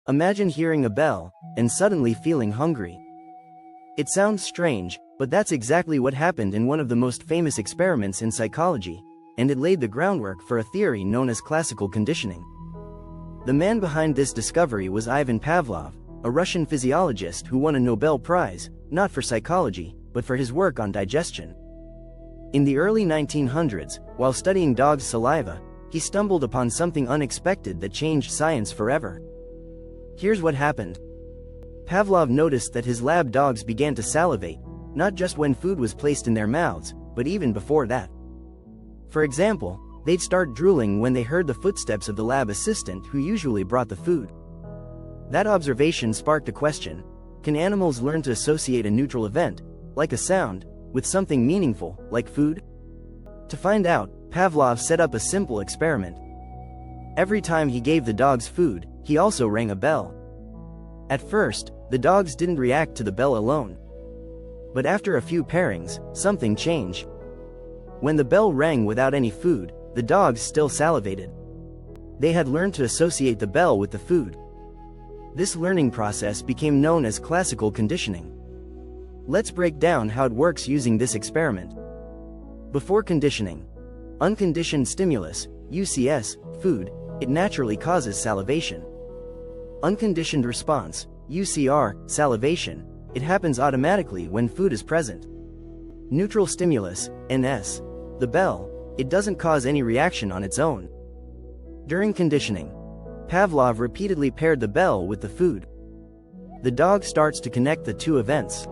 Imagine hearing a bell, and suddenly feeling hungry. It sounds strange, but that's exactly what happened in one of the most famous experiments in psychology, and it laid the groundwork for a theory known as classical conditioning. The man behind this discovery was Ivan Pavlov, a Russian physiologist who won a Nobel Prize, not for psychology, but for his work on digestion. In the early 1900s, while studying dogs' saliva, he stumbled upon something unexpected that changed science forever. Here's what happened. Pavlov noticed that his lab dogs began to salivate, not just when food was placed in their mouths, but even before that. For example, they'd start drooling when they heard the footsteps of the lab assistant who usually brought the food. That observation sparked a question: can animals learn to associate a neutral event, like a sound, with something meaningful, like food? To find out, Pavlov set up a simple experiment. Every time he gave the dogs food, he also rang a bell. At first, the dogs didn't react to the bell alone. But after a few pairings, something changed. When the bell rang without any food, the dogs still salivated. They had learned to associate the bell with the food. This learning process became known as classical conditioning. Let's break down how it works using this experiment. Before conditioning, unconditioned stimulus, UCS, food, it naturally causes salivation. Unconditioned response, UCR, salivation, it happens automatically when food is present. Neutral stimulus, NS, the bell, it doesn't cause any reaction on its own. During conditioning, Pavlov repeatedly paired the bell with the food. The dog starts to connect the two events.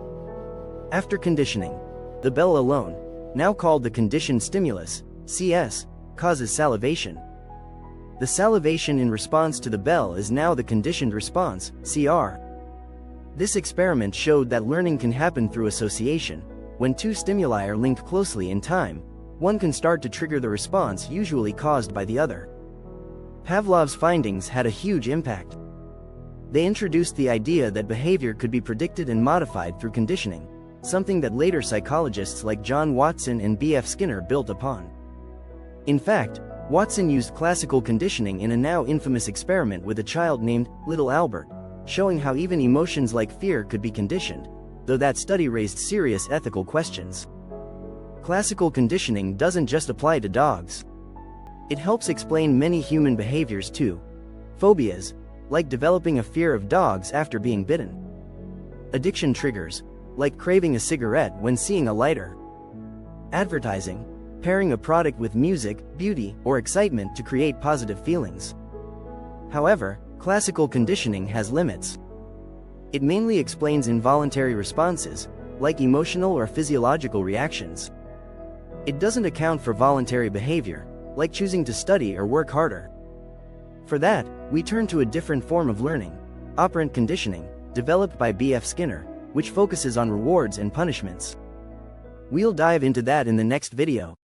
After conditioning, the bell alone, now called the conditioned stimulus, CS, causes salivation. The salivation in response to the bell is now the conditioned response, CR. This experiment showed that learning can happen through association. When two stimuli are linked closely in time, one can start to trigger the response usually caused by the other. Pavlov's findings had a huge impact. They introduced the idea that behavior could be predicted and modified through conditioning, something that later psychologists like John Watson and B.F. Skinner built upon. In fact, Watson used classical conditioning in a now infamous experiment with a child named Little Albert, showing how even emotions like fear could be conditioned, though that study raised serious ethical questions. Classical conditioning doesn't just apply to dogs. It helps explain many human behaviors too. Phobias, like developing a fear of dogs after being bitten. Addiction triggers, like craving a cigarette when seeing a lighter. Advertising, pairing a product with music, beauty, or excitement to create positive feelings. However, classical conditioning has limits. It mainly explains involuntary responses, like emotional or physiological reactions. It doesn't account for voluntary behavior, like choosing to study or work harder. For that, we turn to a different form of learning, operant conditioning, developed by B.F. Skinner, which focuses on rewards and punishments. We'll dive into that in the next video.